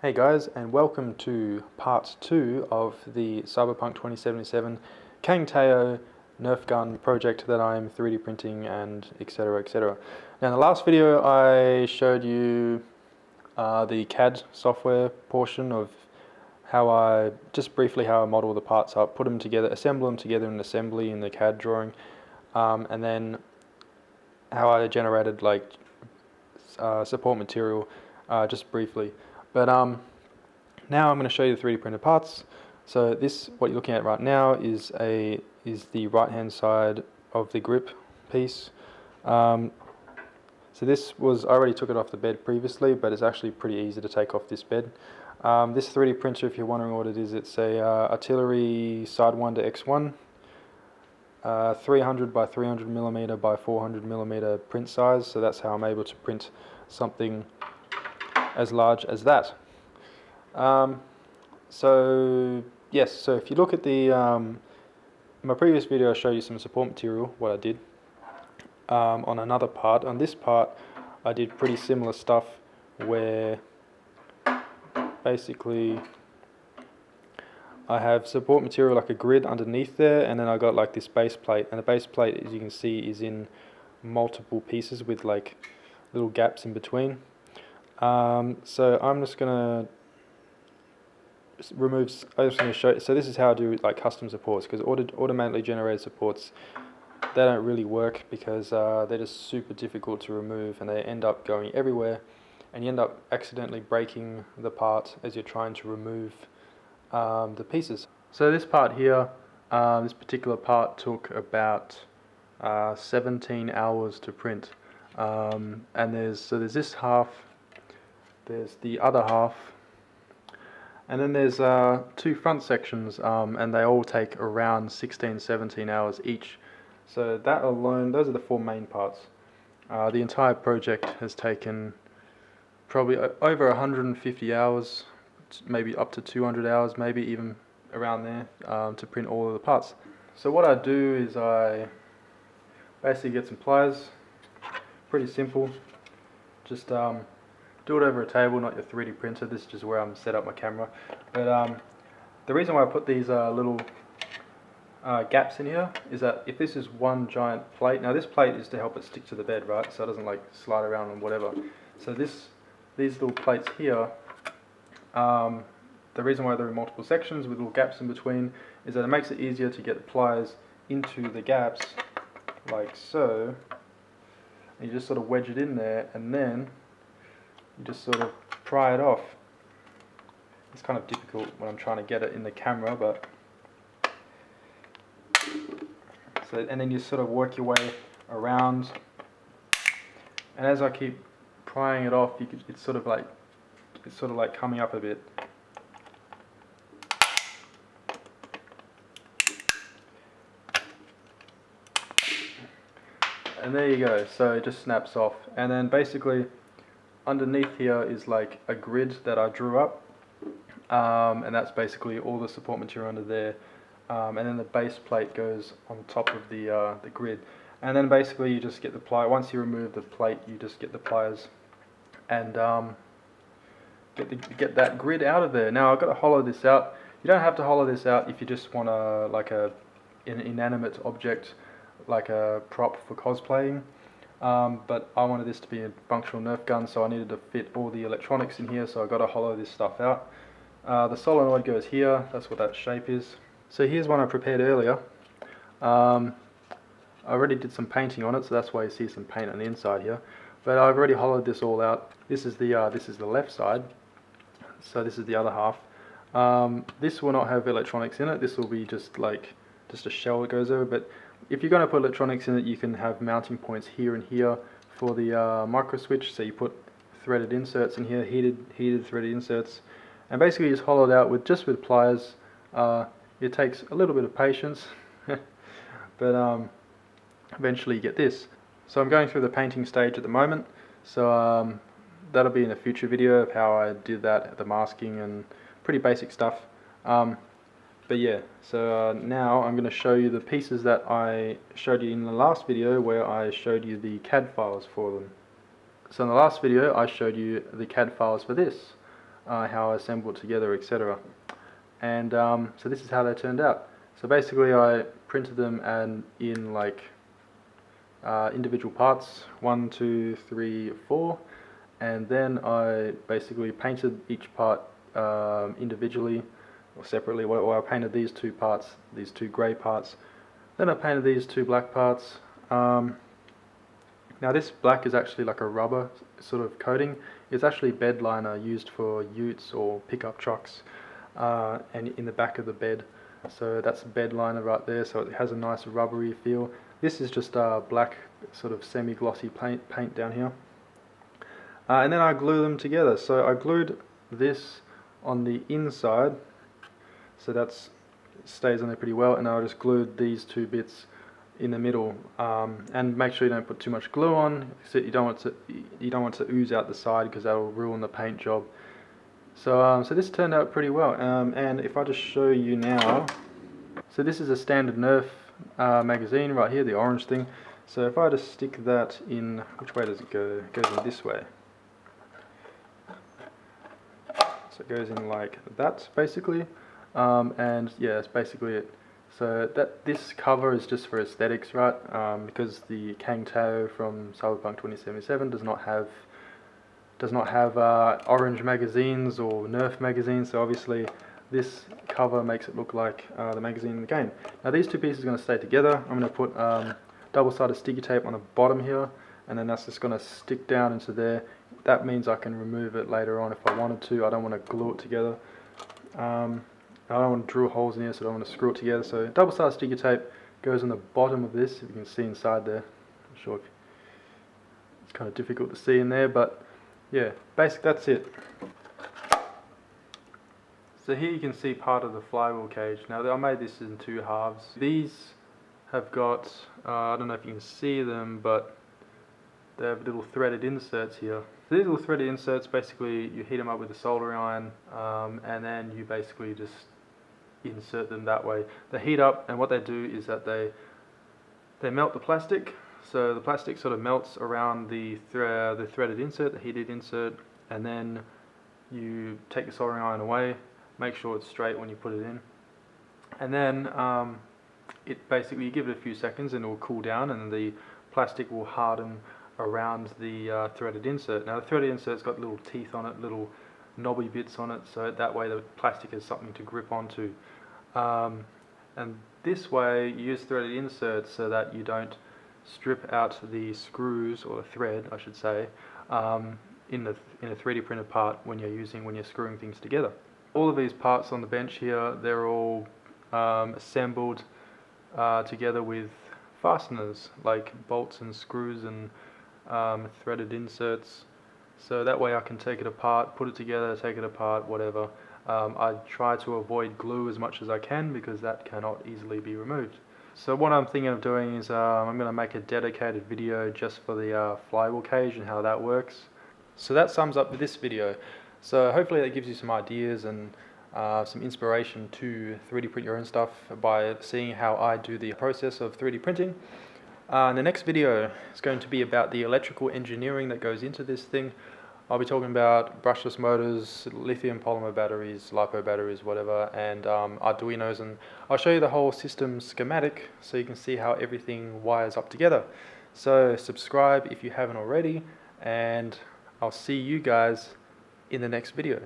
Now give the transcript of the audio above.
Hey guys, and welcome to part 2 of the Cyberpunk 2077 Kang Tao Nerf gun project that I'm 3D printing and etc. etc. Now in the last video I showed you the CAD software portion of just briefly how I model the parts up, put them together, assemble them together in assembly in the CAD drawing, and then how I generated support material just briefly. But now I'm going to show you the 3D printed parts. So what you're looking at right now is the right hand side of the grip piece. So I already took it off the bed previously, but it's actually pretty easy to take off this bed. This 3D printer, if you're wondering what it is, it's a artillery Sidewinder X1, 300 by 300 millimeter by 400 millimeter print size. So that's how I'm able to print something as large as that. So if you look at my previous video, I showed you some support material, what I did on another part. On this part, I did pretty similar stuff where basically I have support material like a grid underneath there, and then I got like this base plate, and the base plate, as you can see, is in multiple pieces with like little gaps in between. So I'm just gonna show you. So this is how I do like custom supports, because automatically generated supports, they don't really work because they're just super difficult to remove, and they end up going everywhere, and you end up accidentally breaking the part as you're trying to remove the pieces. So this part here, this particular part took about 17 hours to print, and there's this half, there's the other half, and then there's two front sections, and they all take around 16-17 hours each. So that alone, those are the four main parts. The entire project has taken probably over 150 hours, maybe up to 200 hours, maybe even around there, to print all of the parts. So what I do is I basically get some pliers, pretty simple, just do it over a table, not your 3D printer. This is just where I'm set up my camera. But the reason why I put these little gaps in here is that if this is one giant plate, now this plate is to help it stick to the bed, right? So it doesn't like slide around and whatever. So these little plates here, the reason why there are multiple sections with little gaps in between is that it makes it easier to get the pliers into the gaps, like so. And you just sort of wedge it in there, and then you just sort of pry it off. It's kind of difficult when I'm trying to get it in the camera, but and then you sort of work your way around, and as I keep prying it off, it's sort of like coming up a bit. And there you go, so it just snaps off, and then basically underneath here is like a grid that I drew up, and that's basically all the support material under there, and then the base plate goes on top of the grid, and then basically you just get the pliers. Once you remove the plate, you just get the pliers and get that grid out of there. Now I've got to hollow this out. You don't have to hollow this out if you just want an inanimate object, like a prop for cosplaying. But I wanted this to be a functional Nerf gun, so I needed to fit all the electronics in here, so I got to hollow this stuff out. The solenoid goes here, that's what that shape is. So here's one I prepared earlier. I already did some painting on it, so that's why you see some paint on the inside here. But I've already hollowed this all out. This is the left side, so this is the other half. This will not have electronics in it. This will be just a shell that goes over, but if you're going to put electronics in it, you can have mounting points here and here for the micro switch. So you put threaded inserts in here, heated threaded inserts, and basically just hollow it out with pliers. It takes a little bit of patience, but eventually you get this. So I'm going through the painting stage at the moment. So that'll be in a future video of how I did that, the masking and pretty basic stuff. But yeah, so now I'm going to show you the pieces that I showed you in the last video, where I showed you the CAD files for them. So in the last video I showed you the CAD files for this. how I assemble it together, etc. And so this is how they turned out. So basically I printed them in like individual parts, 1, 2, 3, 4, and then I basically painted each part individually or separately. Well, I painted these two parts, these two grey parts, then I painted these two black parts. Now this black is actually like a rubber sort of coating. It's actually bed liner used for utes or pickup trucks, and in the back of the bed. So that's bed liner right there, so it has a nice rubbery feel. This is just black sort of semi-glossy paint down here. And then I glue them together. So I glued this on the inside, so that stays on there pretty well, and I just glued these two bits in the middle, and make sure you don't put too much glue on, so you don't want to ooze out the side because that will ruin the paint job. So so this turned out pretty well, and if I just show you now, so this is a standard Nerf magazine right here, the orange thing. So if I just stick that in, which way does it go? It goes in this way. So it goes in like that basically, and yeah, that's basically it. So this cover is just for aesthetics, right? Because the Kang Tao from Cyberpunk 2077 does not have orange magazines or Nerf magazines. So obviously this cover makes it look like the magazine in the game. Now these two pieces are going to stay together. I'm going to put double-sided sticky tape on the bottom here, and then that's just going to stick down into there. That means I can remove it later on if I wanted to. I don't want to glue it together. I don't want to drill holes in here, so I don't want to screw it together. So double-sided sticky tape goes on the bottom of this, if you can see inside there. I'm sure it's kind of difficult to see in there, but yeah, basically that's it. So here you can see part of the flywheel cage. Now I made this in two halves. These have got, I don't know if you can see them, but they have little threaded inserts here. These little threaded inserts, basically you heat them up with a soldering iron, and then you basically just insert them that way. They heat up, and what they do is that they melt the plastic. So the plastic sort of melts around the threaded insert, the heated insert, and then you take the soldering iron away, make sure it's straight when you put it in, and then it basically, you give it a few seconds and it will cool down, and the plastic will harden around the threaded insert. Now the threaded insert's got little teeth on it, little knobby bits on it, so that way the plastic has something to grip onto. And this way you use threaded inserts so that you don't strip out the screws, or the thread I should say, in a 3D printed part when you're screwing things together. All of these parts on the bench here, they're all assembled together with fasteners like bolts and screws and threaded inserts, so that way I can take it apart, put it together, take it apart, whatever. I try to avoid glue as much as I can because that cannot easily be removed. So what I'm thinking of doing is I'm going to make a dedicated video just for the flywheel cage and how that works. So that sums up this video. So hopefully that gives you some ideas and some inspiration to 3D print your own stuff by seeing how I do the process of 3D printing. The next video is going to be about the electrical engineering that goes into this thing. I'll be talking about brushless motors, lithium polymer batteries, LiPo batteries, whatever, and Arduinos, and I'll show you the whole system schematic so you can see how everything wires up together. So subscribe if you haven't already, and I'll see you guys in the next video.